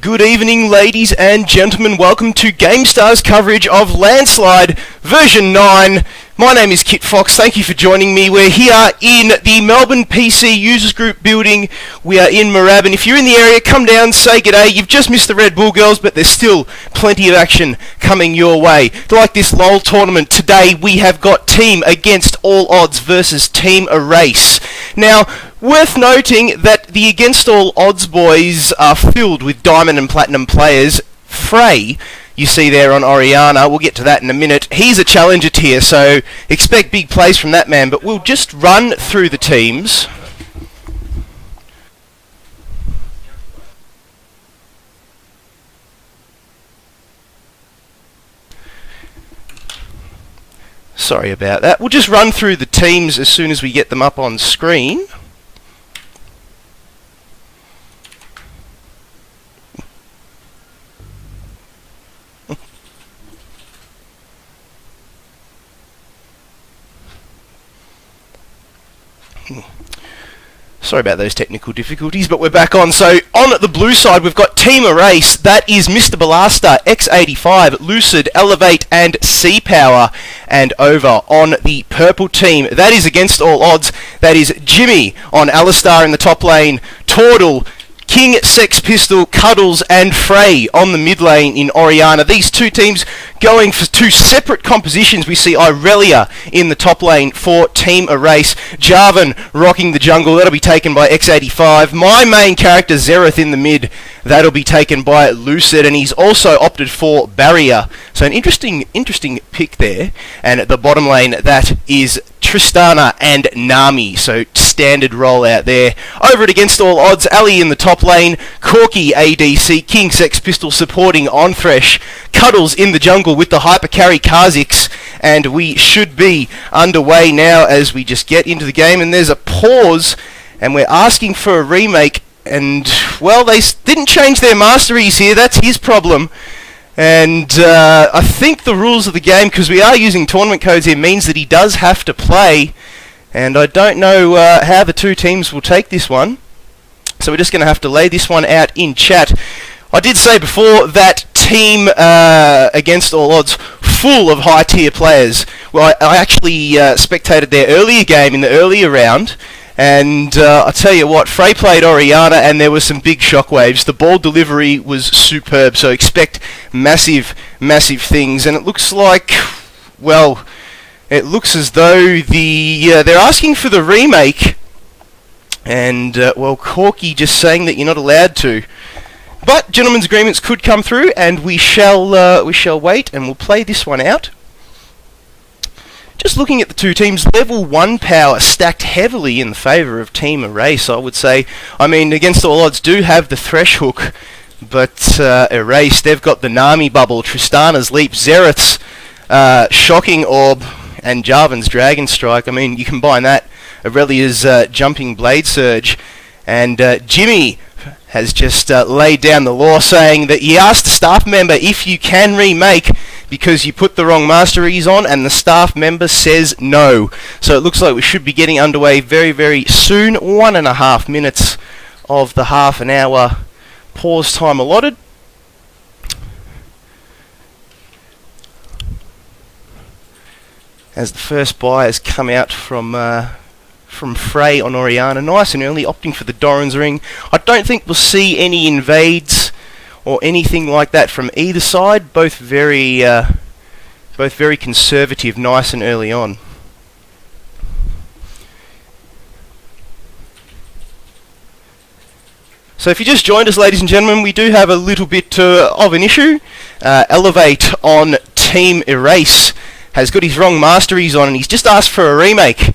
Good evening, ladies and gentlemen. Welcome to Gamestahs coverage of LAN-slide version 9. My name is Kit Fox. Thank you for joining me. We're here in the Melbourne PC Users Group building. We are in Moorabbin. If you're in the area, come down, say g'day. You've just missed the Red Bull girls, but there's still plenty of action coming your way. Like this LOL tournament, today we have got Team Against All Odds versus Team Erase. Now, worth noting that the Against All Odds boys are filled with Diamond and Platinum players. Frey, you see there on Oriana, we'll get to that in a minute. He's a challenger tier, so expect big plays from that man, but we'll just run through the teams. Sorry about that. We'll just run through the teams as soon as we get them up on screen. Sorry about those technical difficulties, but we're back on. So, on the blue side, we've got Team Erase. That is Mr. Balasta, X85, Lucid, Elevate, and C-Power. And over on the purple team, that is Against All Odds. That is Jimmy on Alistar in the top lane, Tordal, King, Sex Pistol, Cuddles, and Frey on the mid lane in Oriana. These two teams going for two separate compositions. We see Irelia in the top lane for Team Erase. Jarvan rocking the jungle. That'll be taken by X85. My main character, Xerath, in the mid. That'll be taken by Lucid, and he's also opted for Barrier. So an interesting pick there. And at the bottom lane, that is Tristana and Nami. So standard rollout there. Over at Against All Odds, Ali in the top lane, Corky ADC, King Sex Pistol supporting on Thresh, Cuddles in the jungle with the hyper carry Kha'Zix, and we should be underway now as we just get into the game. And there's a pause, and we're asking for a remake. And, well, they didn't change their masteries here. That's his problem. And I think the rules of the game, because we are using tournament codes here, means that he does have to play. And I don't know how the two teams will take this one. So we're just going to have to lay this one out in chat. I did say before that Team Against All Odds full of high tier players. Well, I actually spectated their earlier game in the earlier round. And I tell you what, Frey played Oriana and there were some big shockwaves. The ball delivery was superb, so expect massive, massive things. And it looks like, well, it looks as though they're asking for the remake. And, well, Corky just saying that you're not allowed to. But gentlemen's agreements could come through, and we shall wait, and we'll play this one out. Just looking at the two teams, level 1 power stacked heavily in favour of Team Erase, I would say. I mean, Against All Odds do have the Thresh hook, but Erase, they've got the Nami bubble, Tristana's leap, Xerath's shocking orb, and Jarvan's Dragon Strike. I mean, you combine that, Aurelia's jumping Blade Surge, and Jimmy has just laid down the law, saying that he asked the staff member if you can remake because you put the wrong masteries on, and the staff member says no. So it looks like we should be getting underway very, very soon. 1.5 minutes of the half an hour pause time allotted. As the first buy has come out from Frey on Oriana, nice and early, opting for the Doran's Ring. I don't think we'll see any invades or anything like that from either side. Both very conservative, nice and early on. So if you just joined us, ladies and gentlemen, we do have a little bit of an issue. Elevate on Team Erase has got his wrong masteries on, and he's just asked for a remake.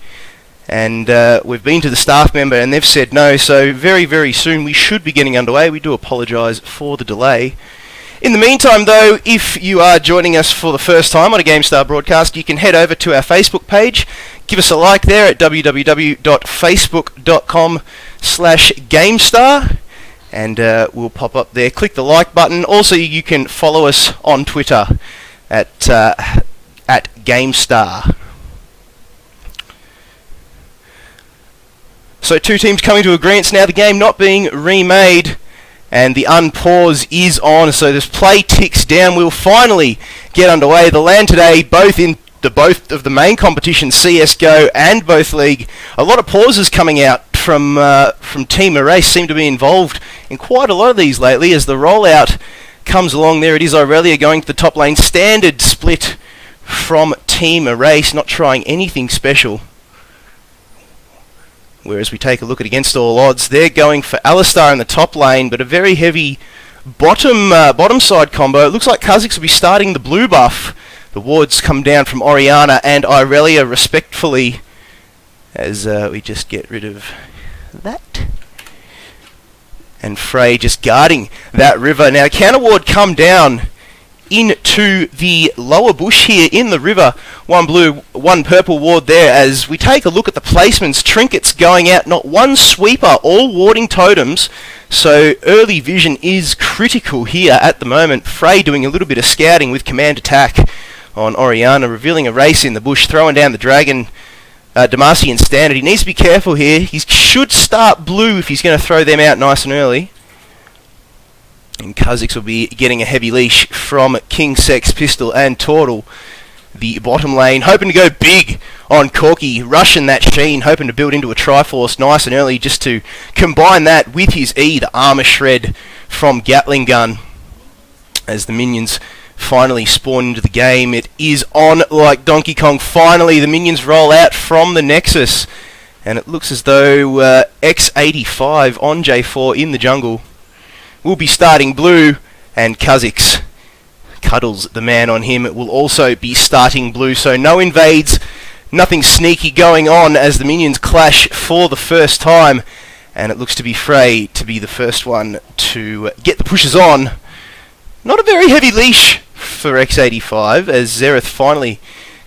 And we've been to the staff member and they've said no, so very, very soon we should be getting underway. We do apologise for the delay. In the meantime, though, if you are joining us for the first time on a GameStar broadcast, you can head over to our Facebook page. Give us a like there at www.facebook.com/GameStar, and we'll pop up there. Click the like button. Also, you can follow us on Twitter at GameStar. So two teams coming to agreement now, the game not being remade, and the unpause is on, so this play ticks down. We'll finally get underway. The LAN today, both of the main competitions, CSGO and both league, a lot of pauses coming out from Team Erase. Seem to be involved in quite a lot of these lately as the rollout comes along. There it is, Aurelia going to the top lane. Standard split from Team Erase, not trying anything special. Whereas we take a look at Against All Odds, they're going for Alistar in the top lane, but a very heavy bottom side combo. It looks like Kha'Zix will be starting the blue buff. The wards come down from Orianna and Irelia respectfully, as we just get rid of that. And Frey just guarding that river. Now counter ward come down into the lower bush here in the river. One blue, one purple ward there. As we take a look at the placements, trinkets going out, not one sweeper, all warding totems. So early vision is critical here at the moment. Frey doing a little bit of scouting with command attack on Orianna, revealing a race in the bush, throwing down the dragon. Demacian standard. He needs to be careful here. He should start blue if he's going to throw them out nice and early. And Kha'Zix will be getting a heavy leash from King, Sex, Pistol and Tortle. The bottom lane, hoping to go big on Corki, rushing that Sheen, hoping to build into a Triforce nice and early just to combine that with his E, the armor shred from Gatling Gun. As the minions finally spawn into the game, it is on like Donkey Kong. Finally, the minions roll out from the Nexus. And it looks as though X85 on J4 in the jungle will be starting blue, and Kha'Zix cuddles the man on him. It will also be starting blue, so no invades, nothing sneaky going on as the minions clash for the first time, and it looks to be Frey to be the first one to get the pushes on. Not a very heavy leash for X85 as Xerath finally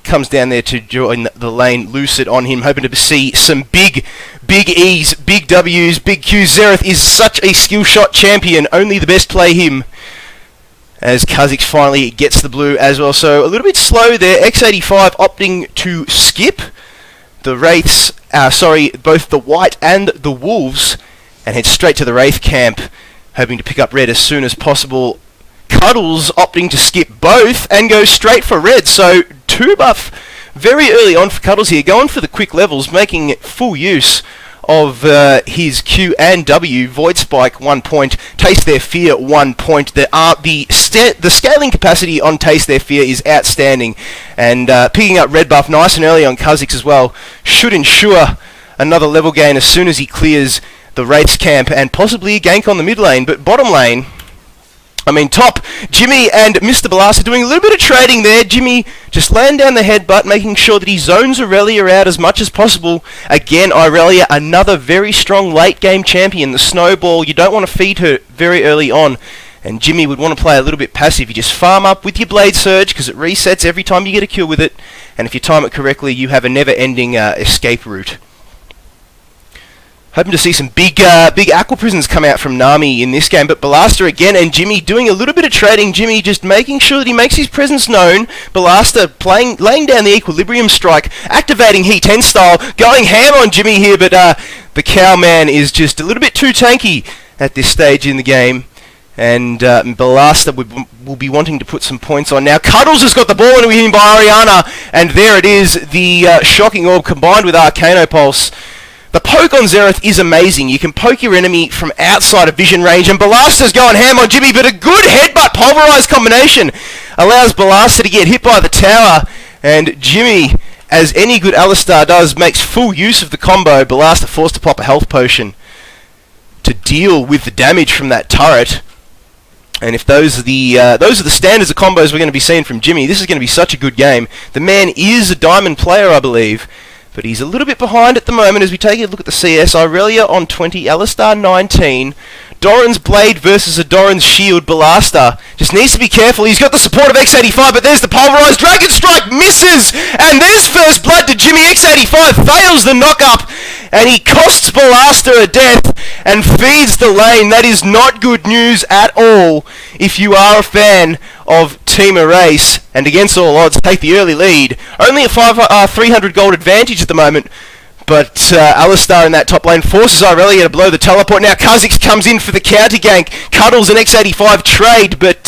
comes down there to join the lane. Lucid on him, hoping to see some big E's, big W's, big Q's. Xerath is such a skill shot champion, only the best play him. As Kha'Zix finally gets the blue as well, so a little bit slow there. X85 opting to skip the Wraiths, both the White and the Wolves, and head straight to the Wraith camp, hoping to pick up red as soon as possible. Cuddles opting to skip both and go straight for red, so 2 buff very early on for Cuddles here, going for the quick levels, making full use of his Q and W. Void Spike 1 point, Taste Their Fear 1 point. The scaling capacity on Taste Their Fear is outstanding, and picking up red buff nice and early on Kha'Zix as well should ensure another level gain as soon as he clears the Wraiths camp and possibly a gank on the mid lane. But bottom lane, top, Jimmy and Mr. Blast are doing a little bit of trading there. Jimmy just laying down the headbutt, making sure that he zones Aurelia out as much as possible. Again, Aurelia, another very strong late game champion. The snowball, you don't want to feed her very early on. And Jimmy would want to play a little bit passive. You just farm up with your Blade Surge because it resets every time you get a kill with it. And if you time it correctly, you have a never-ending escape route. Hoping to see some big Aqua Prisons come out from Nami in this game, but Balasta again and Jimmy doing a little bit of trading. Jimmy just making sure that he makes his presence known. Balasta laying down the Equilibrium Strike, activating Heat 10 style, going ham on Jimmy here, but the Cowman is just a little bit too tanky at this stage in the game. And Balasta will be wanting to put some points on now. Cuddles has got the ball into him by Orianna, and there it is, the Shocking Orb combined with Arcano Pulse. The poke on Xerath is amazing. You can poke your enemy from outside of vision range, and Balasta's going ham on Jimmy, but a good headbutt pulverized combination allows Balasta to get hit by the tower, and Jimmy, as any good Alistar does, makes full use of the combo. Balasta forced to pop a health potion to deal with the damage from that turret. And if those are the standards of combos we're going to be seeing from Jimmy, this is going to be such a good game. The man is a diamond player, I believe, but he's a little bit behind at the moment as we take a look at the CS. Aurelia on 20, Alistar 19. Doran's Blade versus a Doran's Shield. Balasta just needs to be careful. He's got the support of X85, but there's the pulverized Dragon Strike, misses, and there's first blood to Jimmy. X85 fails the knock-up, and he costs Balasta a death and feeds the lane. That is not good news at all if you are a fan of Team Erase, and Against All Odds take the early lead. Only a 300 gold advantage at the moment, But Alistar in that top lane forces Irelia to blow the teleport. Now Kha'Zix comes in for the counter gank. Cuddles and X85 trade, but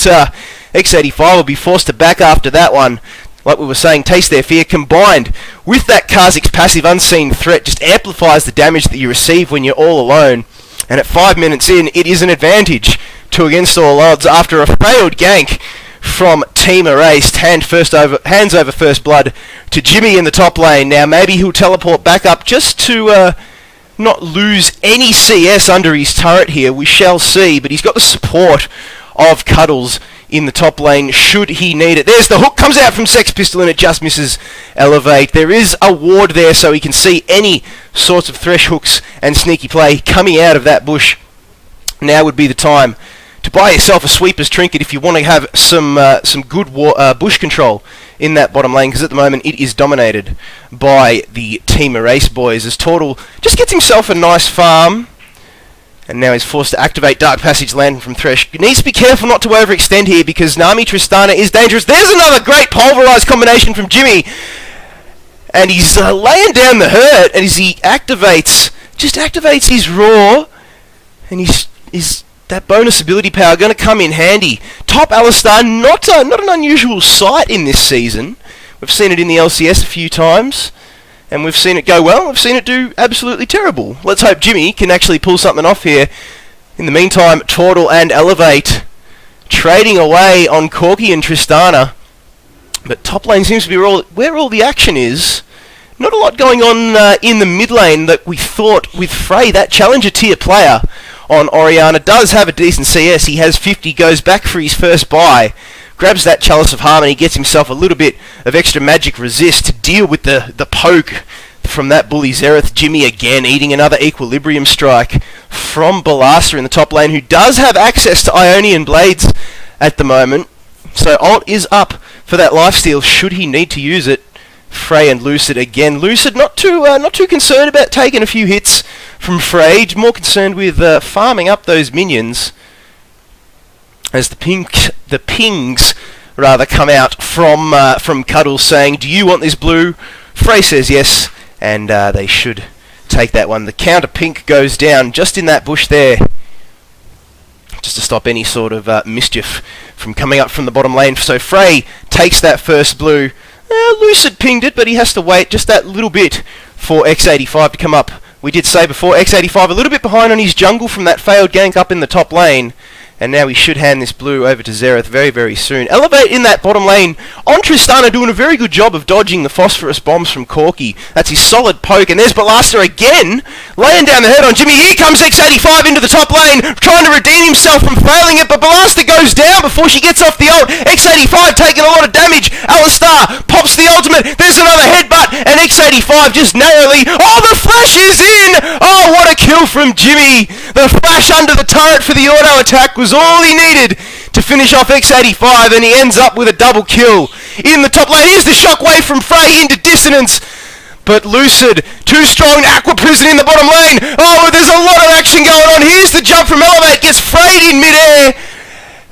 X85 will be forced to back after that one. Like we were saying, Taste Their Fear combined with that Kha'Zix passive Unseen Threat just amplifies the damage that you receive when you're all alone. And at 5 minutes in, it is an advantage to Against All Odds after a failed gank from Team Erased. Hands over first blood to Jimmy in the top lane. Now maybe he'll teleport back up just to not lose any CS under his turret here. We shall see, but he's got the support of Cuddles in the top lane should he need it. There's the hook, comes out from Sex Pistol and it just misses Elevate. There is a ward there so he can see any sorts of thresh hooks and sneaky play coming out of that bush. Now would be the time to buy yourself a Sweeper's Trinket if you want to have some good bush control in that bottom lane, because at the moment it is dominated by the Team Erase boys as Tortle just gets himself a nice farm. And now he's forced to activate Dark Passage Lantern from Thresh. He needs to be careful not to overextend here because Nami Tristana is dangerous. There's another great pulverized combination from Jimmy. And he's laying down the hurt, and as he activates his Roar, and he's that bonus ability power going to come in handy. Top Alistar, not an unusual sight in this season. We've seen it in the LCS a few times. And we've seen it go well, we've seen it do absolutely terrible. Let's hope Jimmy can actually pull something off here. In the meantime, Tortle and Elevate trading away on Corki and Tristana. But top lane seems to be where all the action is. Not a lot going on in the mid lane that we thought with Frey. That challenger tier player on Orianna does have a decent CS. He has 50, goes back for his first buy. Grabs that Chalice of Harmony, gets himself a little bit of extra magic resist to deal with the poke from that bully Xerath. Jimmy again eating another Equilibrium strike from Balasta in the top lane, who does have access to Ionian Blades at the moment. So ult is up for that lifesteal should he need to use it. Frey and Lucid again. Lucid not too concerned about taking a few hits from Frey, more concerned with farming up those minions. As the pings come out from Cuddles saying, "Do you want this blue?" Frey says yes, and they should take that one. The counter pink goes down just in that bush there, just to stop any sort of mischief from coming up from the bottom lane. So Frey takes that first blue. Lucid pinged it, but he has to wait just that little bit for X85 to come up. We did say before, X85 a little bit behind on his jungle from that failed gank up in the top lane. And now he should hand this blue over to Xerath very, very soon. Elevate in that bottom lane on Tristana, doing a very good job of dodging the phosphorus bombs from Corki. That's his solid poke. And there's Balasta again, laying down the head on Jimmy. Here comes X85 into the top lane, trying to redeem himself from failing it. But Balasta goes down before she gets off the ult. X85 taking a lot of damage. Alistar pops the ultimate. There's another headbutt. And X85 just narrowly. Oh, the flash is in! Oh, what a kill from Jimmy. The flash under the turret for the auto attack was all he needed to finish off X85, and he ends up with a double kill in the top lane. Here's the shockwave from Frey into Dissonance, but Lucid, too strong. Aqua Prison in the bottom lane. Oh, there's a lot of action going on. Here's the jump from Elevate, gets frayed in midair,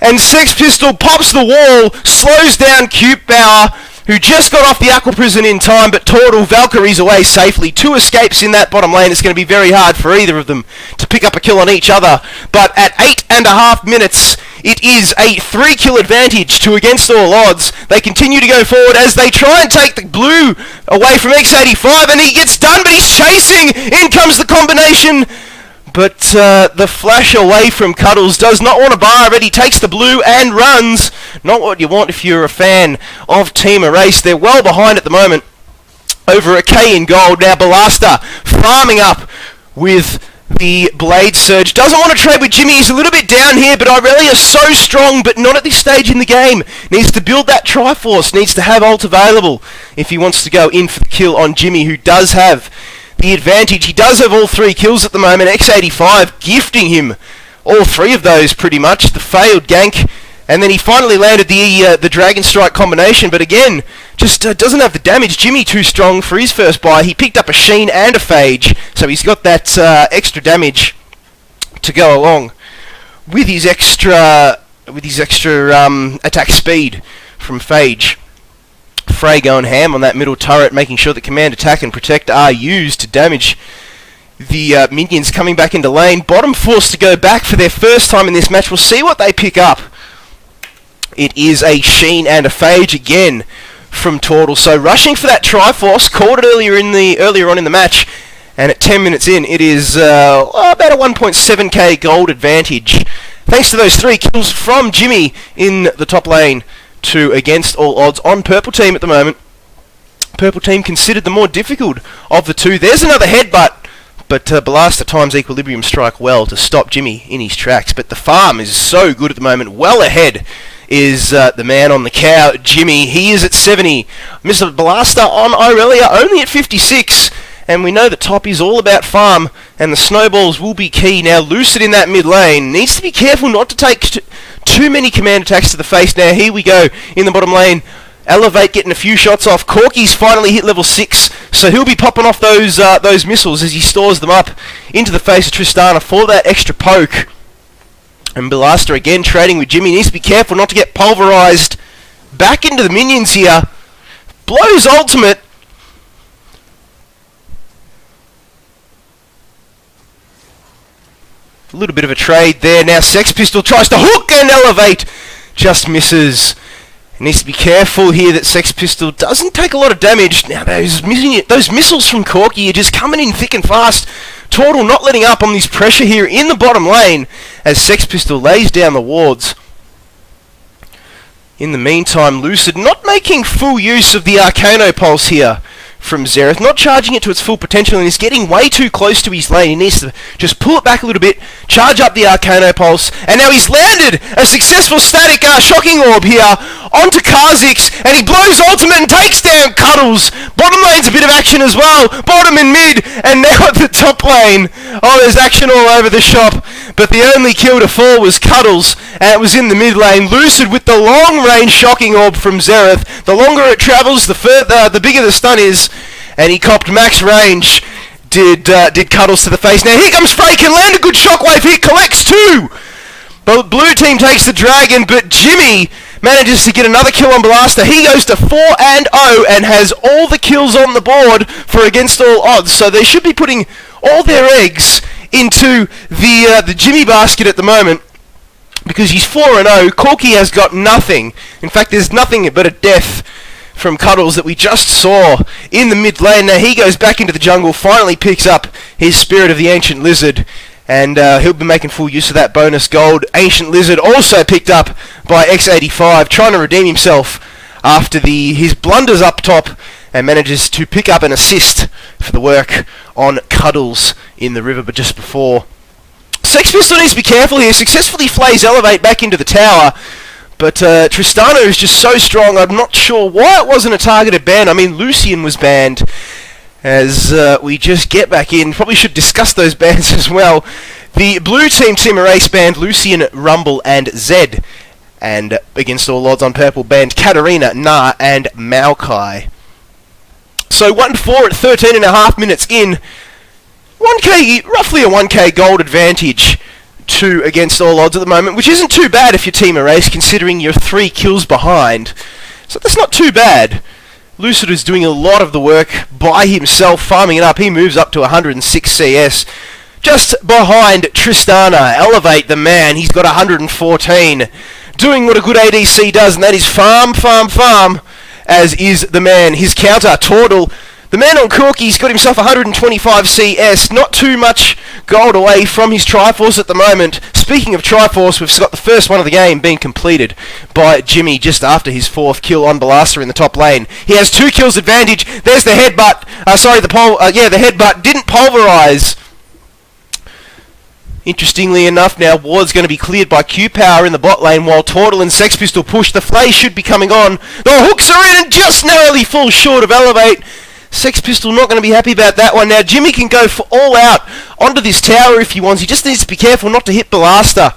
and Sex Pistol pops the wall, slows down Cute Bower, who just got off the Aqua Prison in time, but Tortle Valkyrie's away safely. 2 escapes in that bottom lane. It's going to be very hard for either of them to pick up a kill on each other. But at 8.5 minutes, it is a 3-kill advantage to Against All Odds. They continue to go forward as they try and take the blue away from X85, and he gets done, but he's chasing. In comes the combination. But the flash away from Cuddles does not want to bar it. He takes the blue and runs. Not what you want if you're a fan of Team Erase. They're well behind at the moment. Over a K in gold. Now Balasta farming up with the Blade Surge. Doesn't want to trade with Jimmy. He's a little bit down here, but Irelia so strong, but not at this stage in the game. Needs to build that Triforce. Needs to have ult available if he wants to go in for the kill on Jimmy, who does have the advantage. He does have all 3 kills at the moment. X85 gifting him all 3 of those pretty much. The failed gank, and then he finally landed the Dragon Strike combination, but again, just doesn't have the damage. Jimmy too strong for his first buy. He picked up a Sheen and a Phage, so he's got that extra damage to go along with his extra attack speed from Phage. Frey going ham on that middle turret, making sure that command, attack, and protect are used to damage the minions coming back into lane. Bottom forced to go back for their first time in this match. We'll see what they pick up. It is a Sheen and a Phage again from Tortle. So rushing for that Triforce, called it earlier on in the match, and at 10 minutes in, it is about a 1.7k gold advantage. Thanks to those 3 kills from Jimmy in the top lane to against all odds on Purple Team at the moment. Purple Team considered the more difficult of the two. There's another headbutt, but Balasta times Equilibrium Strike well to stop Jimmy in his tracks. But the farm is so good at the moment. Well ahead is the man on the cow, Jimmy. He is at 70. Mr. Balasta on Irelia only at 56. And we know that top is all about farm, and the snowballs will be key. Now Lucid in that mid lane needs to be careful not to take too many command attacks to the face. Now here we go in the bottom lane. Elevate getting a few shots off. Corky's finally hit level 6, so he'll be popping off those missiles as he stores them up into the face of Tristana for that extra poke. And Balasta again trading with Jimmy. Needs to be careful not to get pulverized. Back into the minions here. Blows ultimate. A little bit of a trade there. Now Sex Pistol tries to hook and Elevate. Just misses. Needs to be careful here that Sex Pistol doesn't take a lot of damage. Now those missiles from Corky are just coming in thick and fast. Tortle not letting up on this pressure here in the bottom lane as Sex Pistol lays down the wards. In the meantime, Lucid not making full use of the Arcano Pulse here from Xerath, not charging it to its full potential, and he's getting way too close to his lane. He needs to just pull it back a little bit, charge up the Arcano Pulse, and now he's landed a successful static Shocking Orb here onto Kha'Zix, and he blows ultimate and takes down Cuddles. Bottom lane's a bit of action as well, bottom and mid, and now at the top lane. Oh, there's action all over the shop, but the only kill to fall was Cuddles, and it was in the mid lane. Lucid with the long range Shocking Orb from Xerath. The longer it travels, the bigger the stun is, and he copped max range. Did Cuddles to the face. Now here comes Frey, can land a good shockwave hit, collects 2. But blue team takes the dragon, but Jimmy manages to get another kill on Balasta. He goes to 4-0 and has all the kills on the board for against all odds. So they should be putting all their eggs into the Jimmy basket at the moment, because he's 4-0. Corky has got nothing. In fact, there's nothing but a death from Cuddles that we just saw in the mid lane. Now he goes back into the jungle, finally picks up his Spirit of the Ancient Lizard, and he'll be making full use of that bonus gold. Ancient Lizard also picked up by X85, trying to redeem himself after his blunders up top, and manages to pick up an assist for the work on Cuddles in the river. But just before, Sex Pistol needs to be careful here. Successfully flays Elevate back into the tower, but Tristana is just so strong. I'm not sure why it wasn't a targeted ban. I mean, Lucian was banned. As we just get back in, probably should discuss those bans as well. The blue team Team Erase banned Lucian, Rumble, and Zed. And against all odds on purple banned Katarina, Na, and Maokai. So 1-4 at 13.5 minutes in. 1k, roughly a 1k gold advantage to against all odds at the moment, which isn't too bad if you're Team Erase, considering you're 3 kills behind. So that's not too bad. Lucid is doing a lot of the work by himself, farming it up. He moves up to 106 CS. Just behind Tristana, Elevate the man. He's got 114. Doing what a good ADC does, and that is farm, farm, farm, as is the man. His counter, Tortle. The man on Corky's got himself 125 CS. Not too much gold away from his Triforce at the moment. Speaking of Triforce, we've got the first one of the game being completed by Jimmy just after his 4th kill on Balasta in the top lane. He has 2 kills advantage. There's the headbutt. The headbutt didn't pulverize. Interestingly enough, now Ward's going to be cleared by Q-Power in the bot lane while Tortle and Sex Pistol push. The Flay should be coming on. The hooks are in and just narrowly falls short of Elevate. Sex Pistol not going to be happy about that one. Now Jimmy can go for all out onto this tower if he wants. He just needs to be careful not to hit Balasta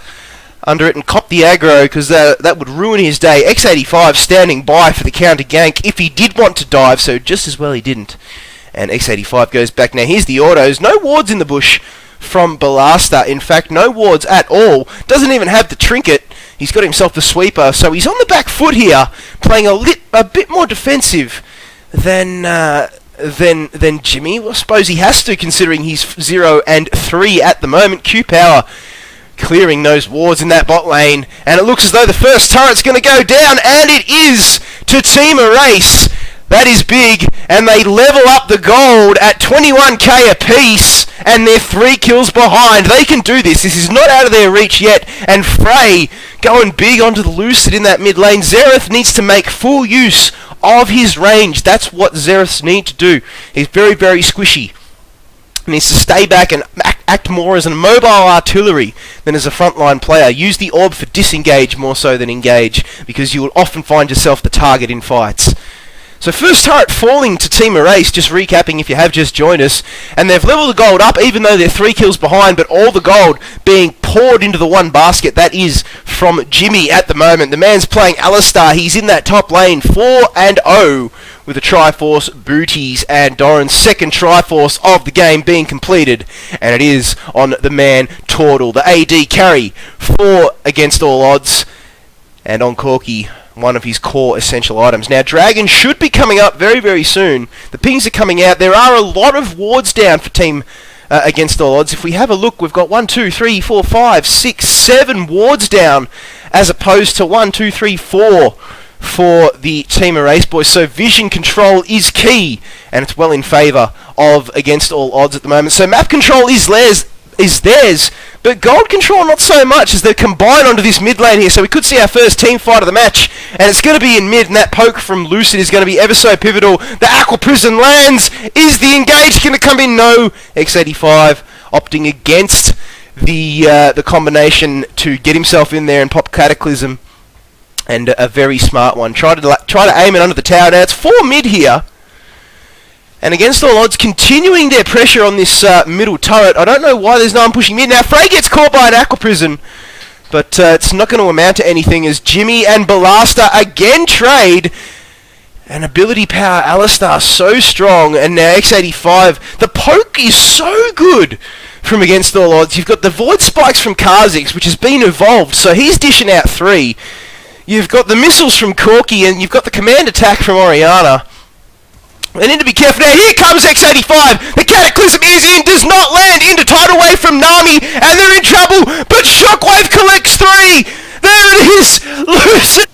under it and cop the aggro, because that would ruin his day. X85 standing by for the counter gank if he did want to dive, so just as well he didn't. And X85 goes back. Now here's the autos. No wards in the bush from Balasta. In fact, no wards at all. Doesn't even have the trinket. He's got himself the sweeper, so he's on the back foot here, playing a bit more defensive than Jimmy. Well, I suppose he has to, considering he's 0 and 3 at the moment. Q-Power clearing those wards in that bot lane, and it looks as though the first turret's going to go down, and it is to Team Erase. That is big, and they level up the gold at 21k apiece, and they're 3 kills behind. They can do this. This is not out of their reach yet, and Frey going big onto the Lucid in that mid lane. Xerath needs to make full use of his range. That's what Xeraths need to do. He's very, very squishy. He needs to stay back and act more as a mobile artillery than as a frontline player. Use the orb for disengage more so than engage, because you will often find yourself the target in fights. So first turret falling to Team Erase, just recapping if you have just joined us, and they've leveled the gold up even though they're 3 kills behind, but all the gold being poured into the one basket. That is from Jimmy at the moment. The man's playing Alistar. He's in that top lane, 4-0 with the Triforce, Booties and Doran's second Triforce of the game being completed, and it is on the man Tortle, the AD carry, 4 against all odds, and on Corky, one of his core essential items. Now, Dragon should be coming up very, very soon. The pings are coming out. There are a lot of wards down for Team Against All Odds. If we have a look, we've got 1, 2, 3, 4, 5, 6, 7 wards down, as opposed to 1, 2, 3, 4 for the Team Erase boys. So vision control is key, and it's well in favour of Against All Odds at the moment. So map control is theirs, but gold control not so much, as they're combined onto this mid lane here. So we could see our first team fight of the match, and it's going to be in mid, and that poke from Lucid is going to be ever so pivotal. The Aqua Prison lands. Is the engage going to come in? No. X85 opting against the combination to get himself in there and pop Cataclysm, and a very smart one. Try to aim it under the tower. Now it's 4 mid here. And Against All Odds continuing their pressure on this middle turret. I don't know why there's no one pushing mid. Now Frey gets caught by an Aqua Prison, but it's not going to amount to anything, as Jimmy and Balasta again trade. And ability power Alistar so strong, and now X85. The poke is so good from Against All Odds. You've got the Void Spikes from Kha'Zix, which has been evolved, so he's dishing out 3. You've got the missiles from Corky, and you've got the command attack from Orianna. They need to be careful. Now here comes X85. The Cataclysm is in, does not land into tidal wave from Nami, and they're in trouble, but Shockwave collects 3. There it is. Lucid.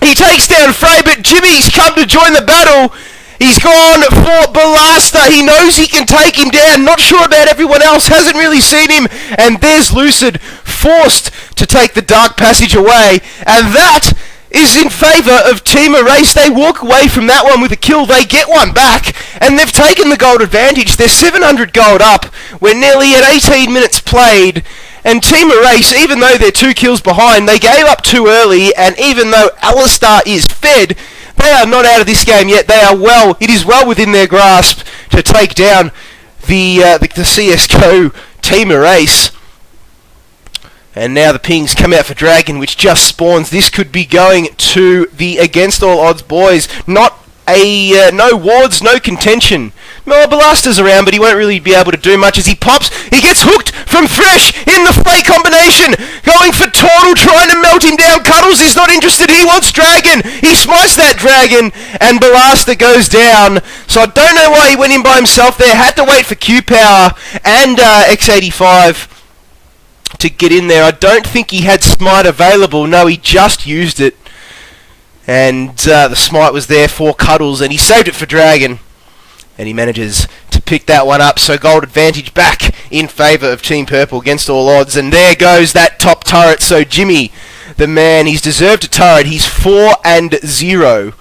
He takes down Frey, but Jimmy's come to join the battle. He's gone for Balasta. He knows he can take him down. Not sure about everyone else. Hasn't really seen him. And there's Lucid, forced to take the Dark Passage away. And that is in favour of Team Erase. They walk away from that one with a kill. They get one back, and they've taken the gold advantage. They're 700 gold up. We're nearly at 18 minutes played, and Team Erase, even though they're 2 kills behind, they gave up too early, and even though Alistar is fed, they are not out of this game yet. It is well within their grasp to take down the CSGO Team Erase. And now the pings come out for Dragon, which just spawns. This could be going to the Against All Odds boys. No wards, no contention. Well, Balasta's around, but he won't really be able to do much as he pops. He gets hooked from Thresh in the Frey combination. Going for Tortle, trying to melt him down. Cuddles is not interested. He wants Dragon. He smites that Dragon, and Balasta goes down. So I don't know why he went in by himself there. Had to wait for Q-Power and X85 to get in there. I don't think he had Smite available. No, he just used it. And the Smite was there for Cuddles, and he saved it for Dragon. And he manages to pick that one up. So gold advantage back in favour of Team Purple Against All Odds. And there goes that top turret. So Jimmy, the man, he's deserved a turret. He's 4-0.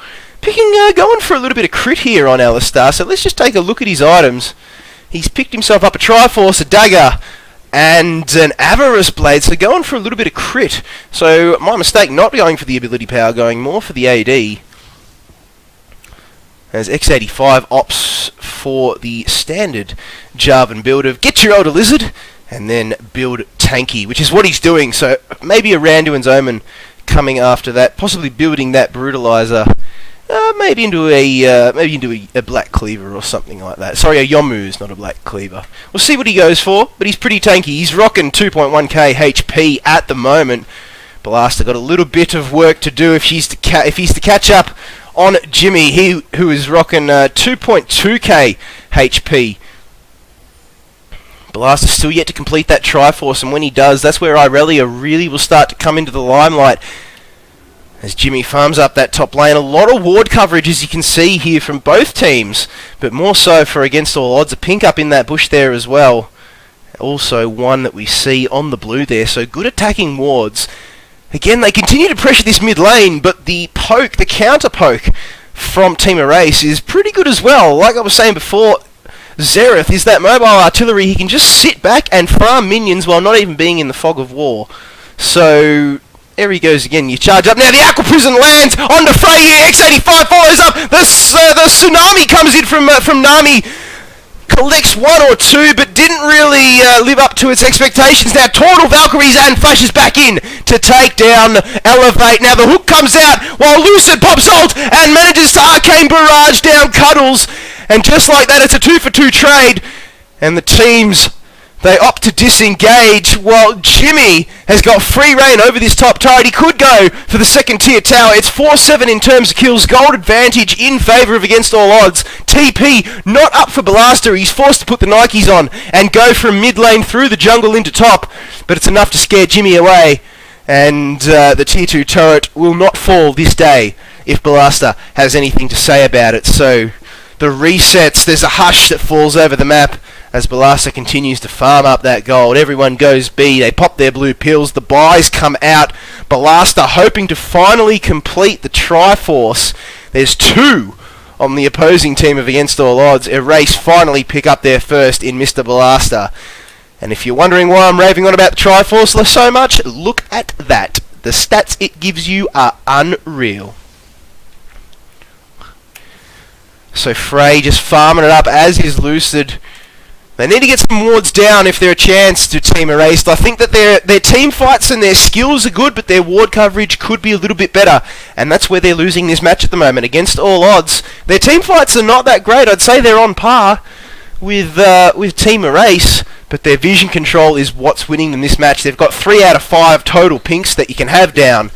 Going for a little bit of crit here on Alistar. So let's just take a look at his items. He's picked himself up a Triforce, a Dagger, and an Avarice Blade, so going for a little bit of crit. So my mistake not going for the ability power, going more for the AD. As X85 opts for the standard Jarvan build of get your Elder Lizard and then build tanky, which is what he's doing. So maybe a Randuin's Omen coming after that, possibly building that Brutalizer. Maybe into a Black Cleaver or something like that. Sorry, a Yomu's, not a Black Cleaver. We'll see what he goes for, but he's pretty tanky. He's rocking 2.1k HP at the moment. Blaster got a little bit of work to do if he's to catch up on Jimmy, who is rocking 2.2k HP. Blaster still yet to complete that Triforce, and when he does, that's where Irelia really will start to come into the limelight. As Jimmy farms up that top lane, a lot of ward coverage, as you can see here from both teams, but more so for Against All Odds. A pink up in that bush there as well. Also one that we see on the blue there, so good attacking wards. Again, they continue to pressure this mid lane, but the counter poke from Team Erase is pretty good as well. Like I was saying before, Xerath is that mobile artillery. He can just sit back and farm minions while not even being in the fog of war. So there he goes again. You charge up. Now the Aqua Prison lands onto Frey here. X85 follows up. The Tsunami comes in from Nami. Collects one or two, but didn't really live up to its expectations. Now Tortle Valkyries and flashes back in to take down Elevate. Now the hook comes out while Lucid pops ult and manages to Arcane Barrage down Cuddles. And just like that, it's a 2-for-2 trade. And the teams, they opt to disengage while Jimmy has got free reign over this top turret. He could go for the second tier tower. It's 4-7 in terms of kills. Gold advantage in favour of Against All Odds. TP not up for Blaster. He's forced to put the Nikes on and go from mid lane through the jungle into top. But it's enough to scare Jimmy away. And the tier 2 turret will not fall this day if Blaster has anything to say about it. So the resets, there's a hush that falls over the map as Blaster continues to farm up that gold. Everyone goes B, they pop their blue pills, the buys come out. Blaster hoping to finally complete the Triforce. There's two on the opposing team of Against All Odds. Erase finally pick up their first in Mr. Blaster. And if you're wondering why I'm raving on about the Triforce so much, look at that. The stats it gives you are unreal. So Frey just farming it up, as is Lucid. They need to get some wards down if they're a chance to Team Erased. I think that their team fights and their skills are good, but their ward coverage could be a little bit better. And that's where they're losing this match at the moment. Against All Odds, their team fights are not that great. I'd say they're on par with Team Erase, but their vision control is what's winning them this match. They've got 3 out of 5 total pinks that you can have down,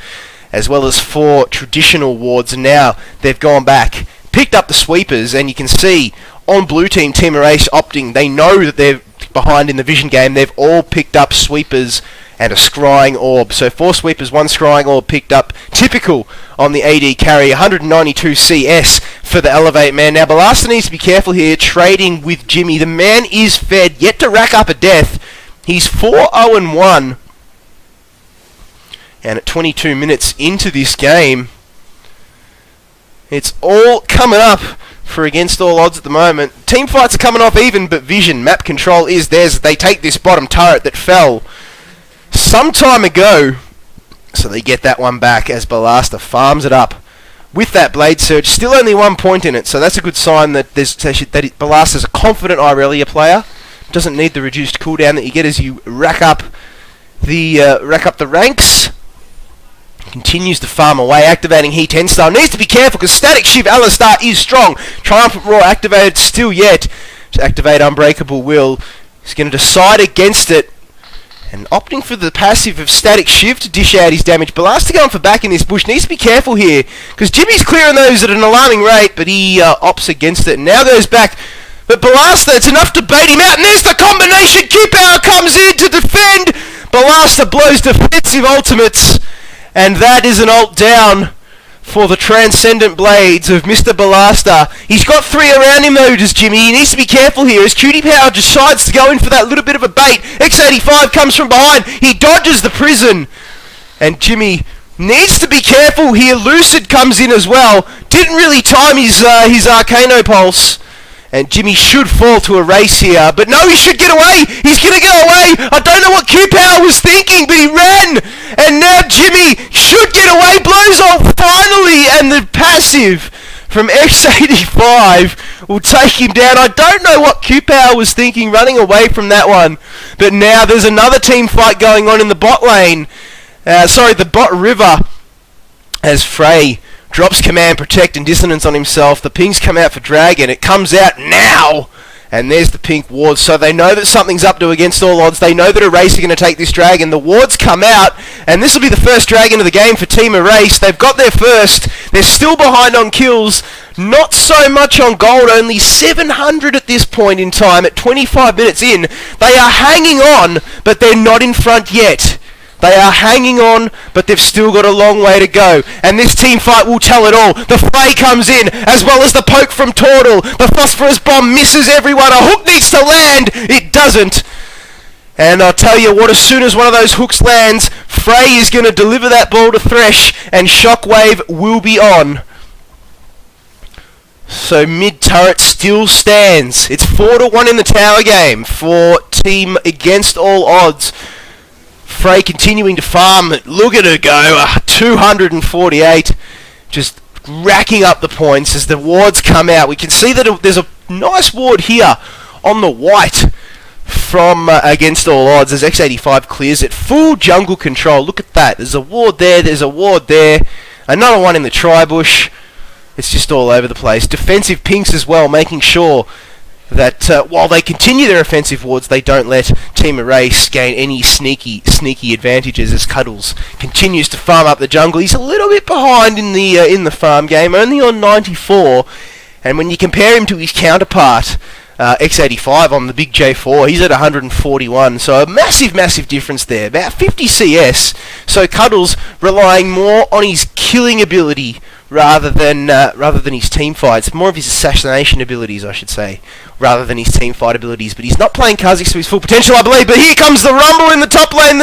as well as 4 traditional wards. And now they've gone back, picked up the sweepers, and you can see on blue team, Team Erase opting. They know that they're behind in the vision game. They've all picked up sweepers and a scrying orb. So 4 sweepers, 1 scrying orb picked up. Typical on the AD carry. 192 CS for the Elevate man. Now Blaster needs to be careful here, trading with Jimmy. The man is fed, yet to rack up a death. He's 4-0-1. And at 22 minutes into this game, it's all coming up for Against All Odds at the moment. Team fights are coming off even, but vision, map control is theirs. They take this bottom turret that fell some time ago, so they get that one back as Blaster farms it up with that Blade Surge. Still only 1 point in it, so that's a good sign that Blaster's a confident Irelia player. Doesn't need the reduced cooldown that you get as you rack up the ranks. Continues to farm away, activating Heat 10 star. Needs to be careful because Static Shiv Alistar is strong. Triumphant Roar activated still yet. To activate Unbreakable Will. He's going to decide against it and opting for the passive of Static Shiv to dish out his damage. Blaster going for back in this bush. Needs to be careful here because Jimmy's clearing those at an alarming rate, but he opts against it and now goes back. But Blaster, it's enough to bait him out, and there's the combination. Q-Power comes in to defend. Blaster blows defensive ultimates. And that is an ult down for the Transcendent Blades of Mr. Blaster. He's got 3 around him though, does Jimmy. He needs to be careful here as Cutie Power decides to go in for that little bit of a bait. X85 comes from behind. He dodges the prison. And Jimmy needs to be careful here. Lucid comes in as well. Didn't really time his Arcano Pulse. And Jimmy should fall to a race here. But no, he should get away. He's going to go away. I don't know what Q-Power was thinking, but he ran. And now Jimmy should get away. Blows off finally. And the passive from X85 will take him down. I don't know what Q-Power was thinking running away from that one. But now there's another team fight going on in the bot lane. The bot river. As Frey drops Command, Protect, and Dissonance on himself. The pings come out for Dragon. It comes out now And there's the pink wards, so they know that something's up to against all odds. They know that Erase are going to take this dragon. The wards come out, and this will be the first dragon of the game for Team Erase. They've got their first. They're still behind on kills. Not so much on gold, only 700 at this point in time at 25 minutes in. They are hanging on, but they're not in front yet. They are hanging on, but they've still got a long way to go. And this team fight will tell it all. The Flay comes in, as well as the poke from Tortle. The Phosphorus Bomb misses everyone. A hook needs to land. It doesn't. And I'll tell you what, as soon as one of those hooks lands, Frey is going to deliver that ball to Thresh, and Shockwave will be on. So mid-turret still stands. It's 4-1 in the tower game for Team Against All Odds. Frey continuing to farm. Look at her go. 248. Just racking up the points as the wards come out. We can see that there's a nice ward here on the white from Against All Odds as X85 clears it. Full jungle control. Look at that. There's a ward there. There's a ward there. Another one in the tri-bush. It's just all over the place. Defensive pinks as well, making sure that while they continue their offensive wards, they don't let Team Erase gain any sneaky advantages as Cuddles continues to farm up the jungle. He's a little bit behind in the farm game, only on 94, and when you compare him to his counterpart, X85 on the big J4, he's at 141, so a massive difference there, about 50 CS, so Cuddles relying more on his killing ability rather than his team fights, more of his assassination abilities, I should say, rather than his team fight abilities. But he's not playing Kha'Zix to his full potential, I believe. But here comes the rumble in the top lane.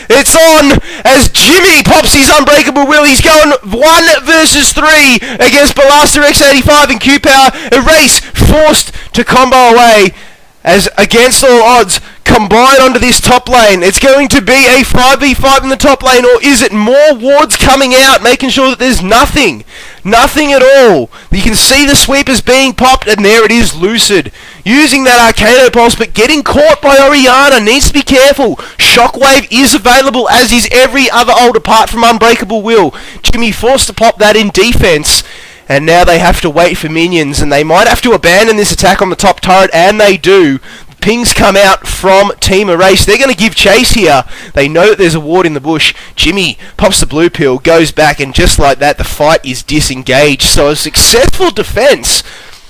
It's on as Jimmy pops his unbreakable will. He's going 1 versus 3 against Ballasta X85 and Q-Power. Erase forced to combo away as Against All Odds combine onto this top lane. It's going to be a 5v5 in the top lane, or is it more wards coming out, making sure that there's nothing at all? You can see the sweepers being popped, and there it is, Lucid using that Arcano Pulse, but getting caught by Orianna. Needs to be careful. Shockwave is available, as is every other ult apart from Unbreakable Will. Jimmy forced to pop that in defense, and now they have to wait for minions, and they might have to abandon this attack on the top turret, and they do. Pings come out from Team Erase. They're going to give chase here. They know that there's a ward in the bush. Jimmy pops the blue pill, goes back, and just like that, the fight is disengaged. So a successful defense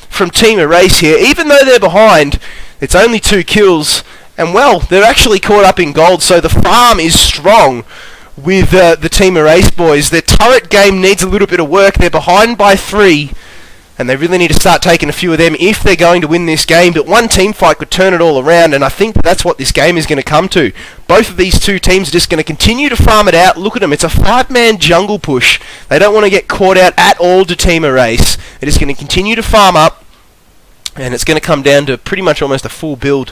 from Team Erase here. Even though they're behind, it's only 2 kills, and well, they're actually caught up in gold, so the farm is strong with the Team Erase boys. Their turret game needs a little bit of work. They're behind by 3, and they really need to start taking a few of them if they're going to win this game. But one team fight could turn it all around, and I think that's what this game is going to come to. Both of these two teams are just going to continue to farm it out. Look at them, it's a 5-man jungle push. They don't want to get caught out at all to Team Erase. They're just going to continue to farm up, and it's going to come down to pretty much almost a full build,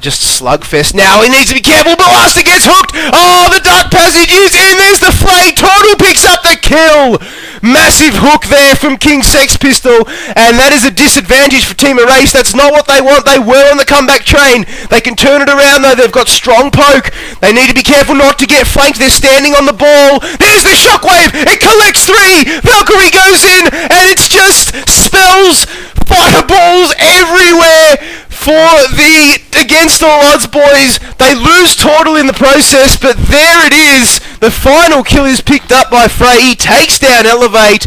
just slugfest. Now he needs to be careful, Ballasta gets hooked! Oh, the Dark Passage is in, there's the Flay! Tortle picks up the kill! Massive hook there from King Sex Pistol, and that is a disadvantage for Team Erase. That's not what they want. They were on the comeback train. They can turn it around though. They've got strong poke. They need to be careful not to get flanked. They're standing on the ball. There's the Shockwave. It collects 3. Valkyrie goes in, and it's just spells, fireballs everywhere for the Against All Odds boys. They lose Tortle in the process, but there it is. The final kill is picked up by Frey. He takes down Elevate,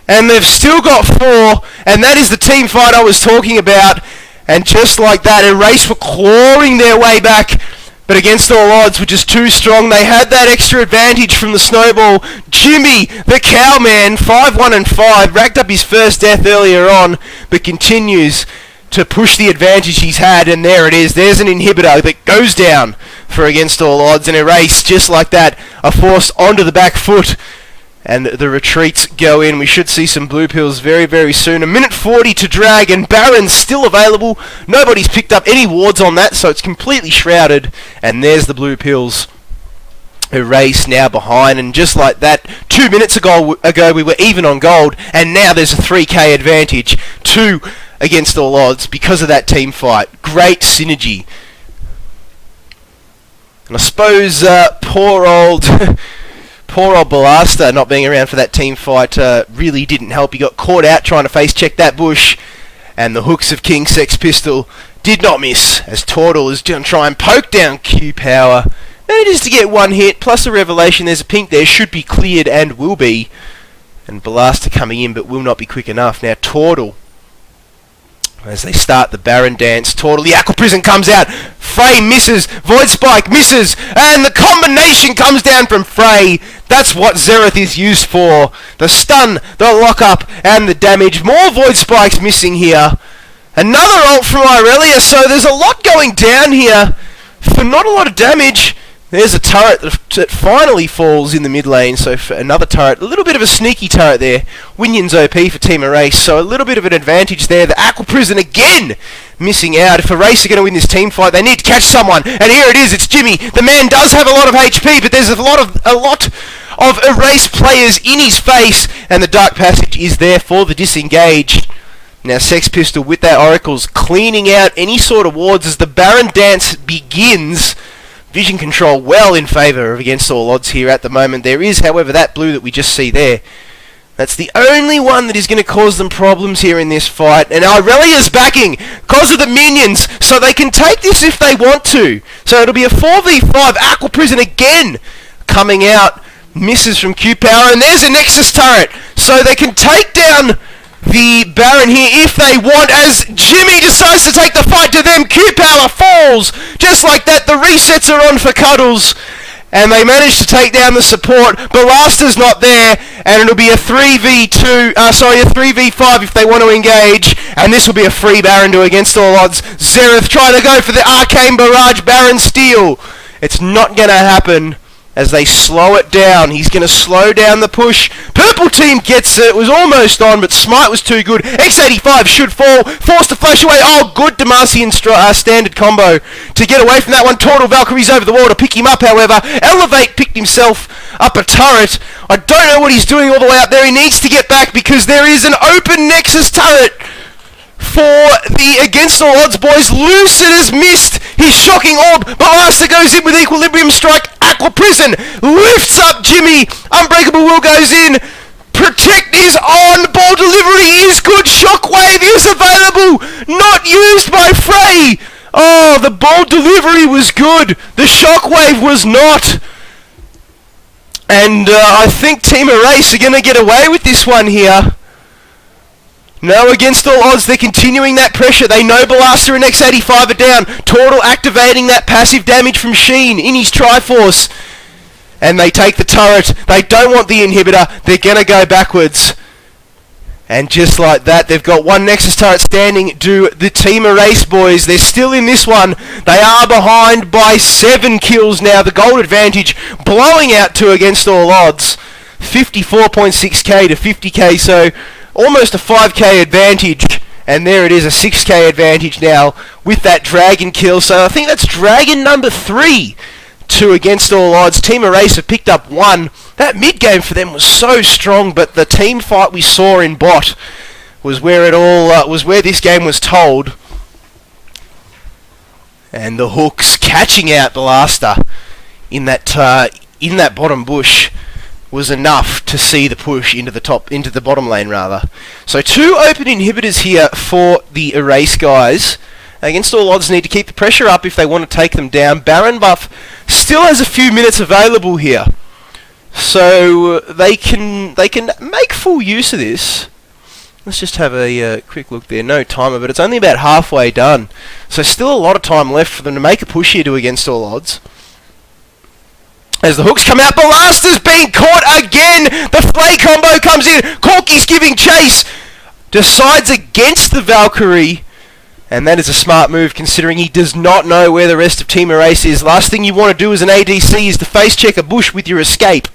and they've still got 4, and that is the team fight I was talking about. And just like that, Erase were clawing their way back, but Against All Odds were just too strong. They had that extra advantage from the snowball. Jimmy, the cowman, 5-1-5, racked up his first death earlier on, but continues to push the advantage he's had, and there it is. There's an inhibitor that goes down for Against All Odds, and Erase, just like that, are forced onto the back foot, and the retreats go in. We should see some blue pills very soon. 1:40 to drag, and Baron's still available. Nobody's picked up any wards on that, so it's completely shrouded, and there's the blue pills. Erase now behind, and just like that, 2 minutes ago we were even on gold, and now there's a 3k advantage to Against All Odds because of that team fight. Great synergy. And I suppose poor old Ballasta not being around for that team fight really didn't help. He got caught out trying to face check that bush, And the hooks of King Sex Pistol did not miss, as Tortle is going to try and poke down Q-Power. Manages to get one hit, plus a revelation. There's a pink there, should be cleared and will be. And Blaster coming in, but will not be quick enough. Now Tortle, as they start the Baron dance. Tortle, the Aqua Prison comes out. Frey misses. Void Spike misses. And the combination comes down from Frey. That's what Xerath is used for. The stun, the lock-up, and the damage. More Void Spikes missing here. Another ult from Irelia, so there's a lot going down here for not a lot of damage. There's a turret that finally falls in the mid lane, so for another turret, a little bit of a sneaky turret there. Winion's OP for Team Erase, so a little bit of an advantage there. The Aqua Prison again missing out. If Erase are going to win this team fight, they need to catch someone, and here it is, it's Jimmy. The man does have a lot of HP, but there's a lot of Erase players in his face, and the Dark Passage is there for the disengage. Now Sex Pistol with their oracles cleaning out any sort of wards as the Baron dance begins. Vision control well in favour of Against All Odds here at the moment. There is, however, that blue that we just see there. That's the only one that is going to cause them problems here in this fight. And Irelia's backing because of the minions, so they can take this if they want to. So it'll be a 4v5. Aqua Prison again coming out. Misses from Q-Power, and there's a Nexus turret. So they can take down the Baron here if they want, as Jimmy decides to take the fight to them. Q-Power falls just like that. The resets are on for Cuddles, and they manage to take down the support. Blaster's not there, and it'll be a 3v5 if they want to engage, and this will be a free Baron to Against All Odds. Xerath trying to go for the Arcane Barrage Baron steal. It's not going to happen. As they slow it down, he's going to slow down the push. Purple team gets it. It was almost on, but Smite was too good. X85 should fall. Forced to flash away. Oh, good Demacian standard combo to get away from that one. Tortle Valkyrie's over the wall to pick him up, however. Elevate picked himself up a turret. I don't know what he's doing all the way up there. He needs to get back because there is an open Nexus turret for the Against All Odds boys. Lucid has missed his shocking orb. Blaster goes in with Equilibrium Strike. Aqua Prison lifts up Jimmy. Unbreakable Will goes in. Protect is on. Ball delivery is good. Shockwave is available. Not used by Frey. Oh, the ball delivery was good. The Shockwave was not. And I think Team Erase are going to get away with this one here. No, Against All Odds, they're continuing that pressure. They know Blaster and X85 are down. Tortle activating that passive damage from Sheen in his Triforce. And they take the turret. They don't want the inhibitor. They're going to go backwards. And just like that, they've got one Nexus turret standing. Do the Team Erase boys. They're still in this one. They are behind by 7 kills now. The gold advantage blowing out to Against All Odds. 54.6k to 50k, so almost a 5k advantage, and there it is, a 6k advantage now with that Dragon kill. So I think that's Dragon number 3 to Against All Odds. Team Erase have picked up 1. That mid game for them was so strong, but the team fight we saw in bot was where it all was where this game was told. And the hooks catching out Blaster in that bottom bush was enough to see the push into the bottom lane rather. So 2 open inhibitors here for the Erase guys. Against All Odds need to keep the pressure up if they want to take them down. Baron buff still has a few minutes available here, so they can make full use of this. Let's just have a quick look there. No timer, but it's only about halfway done, so still a lot of time left for them to make a push here to Against All Odds. As the hooks come out, Blaster's being caught again. The Flay combo comes in. Corky's giving chase. Decides against the Valkyrie. And that is a smart move considering he does not know where the rest of Team Erase is. Last thing you want to do as an ADC is to face check a bush with your escape.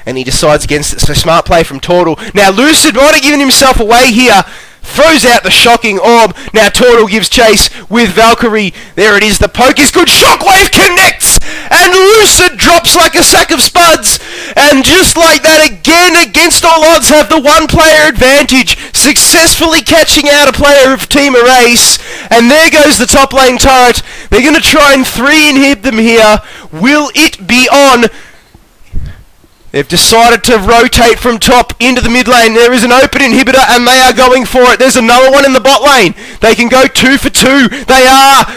And he decides against it. So smart play from Tortle. Now Lucid might have given himself away here. Throws out the shocking orb. Now Tortle gives chase with Valkyrie. There it is. The poke is good. Shockwave connects. And Lucid drops like a sack of spuds. And just like that, again, Against All Odds have the 1-player advantage. Successfully catching out a player of Team Erase. And there goes the top lane turret. They're going to try and 3-inhib them here. Will it be on? They've decided to rotate from top into the mid lane. There is an open inhibitor and they are going for it. There's another one in the bot lane. They can go 2 for 2.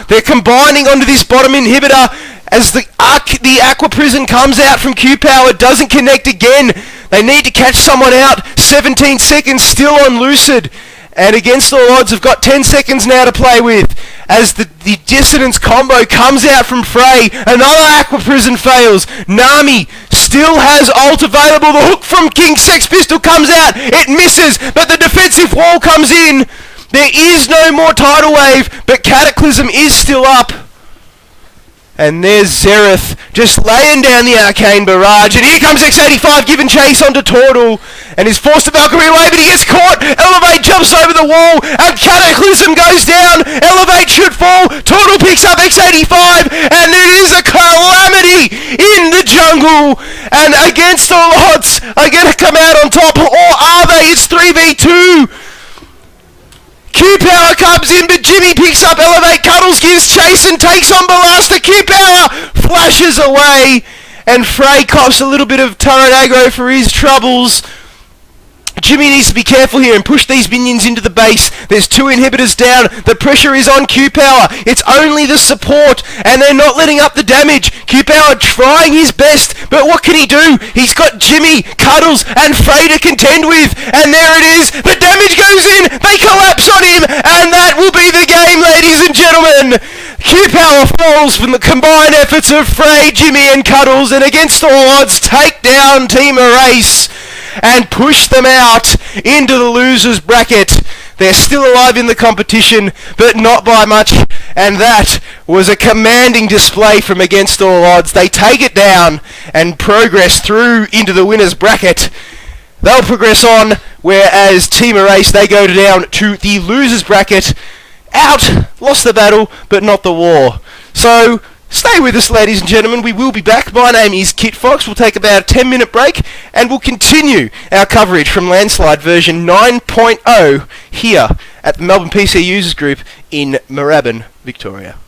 They're combining onto this bottom inhibitor as the Aqua Prison comes out from Q Power. Doesn't connect again. They need to catch someone out. 17 seconds still on Lucid. And against all odds, have got 10 seconds now to play with. As the Dissonance combo comes out from Frey, another Aqua Prison fails. Nami still has ult available. The hook from King Sex Pistol comes out. It misses, but the defensive wall comes in. There is no more tidal wave, but Cataclysm is still up. And there's Xerath just laying down the Arcane Barrage. And here comes X85 giving chase onto Tortle. And is forced to Valkyrie away, but he gets caught. Elevate jumps over the wall. And Cataclysm goes down. Elevate should fall. Tortle picks up X85. And it is a calamity in the jungle. And against all odds, are going to come out on top. Or are they? It's 3v2. Q Power comes in, but Jimmy picks up Elevate. Cuddles gives chase and takes on Balasta. Q Power flashes away, and Frey cops a little bit of turret aggro for his troubles. Jimmy needs to be careful here and push these minions into the base. There's 2 inhibitors down. The pressure is on Q Power. It's only the support, and they're not letting up the damage. Q Power trying his best, but what can he do? He's got Jimmy, Cuddles, and Frey to contend with, and there it is. The damage goes in. They collapse on him, and that will be the game, ladies and gentlemen. Q Power falls from the combined efforts of Frey, Jimmy, and Cuddles, and against all odds, take down Team Erase and push them out into the losers bracket. They're still alive in the competition, but not by much, and that was a commanding display from against all odds. They take it down and progress through into the winners bracket. They'll progress on, whereas Team Erase, they go down to the losers bracket. Out, lost the battle, but not the war. So stay with us, ladies and gentlemen. We will be back. My name is Kit Fox. We'll take about a 10-minute break, and we'll continue our coverage from LAN-slide version 9.0 here at the Melbourne PC Users Group in Moorabbin, Victoria.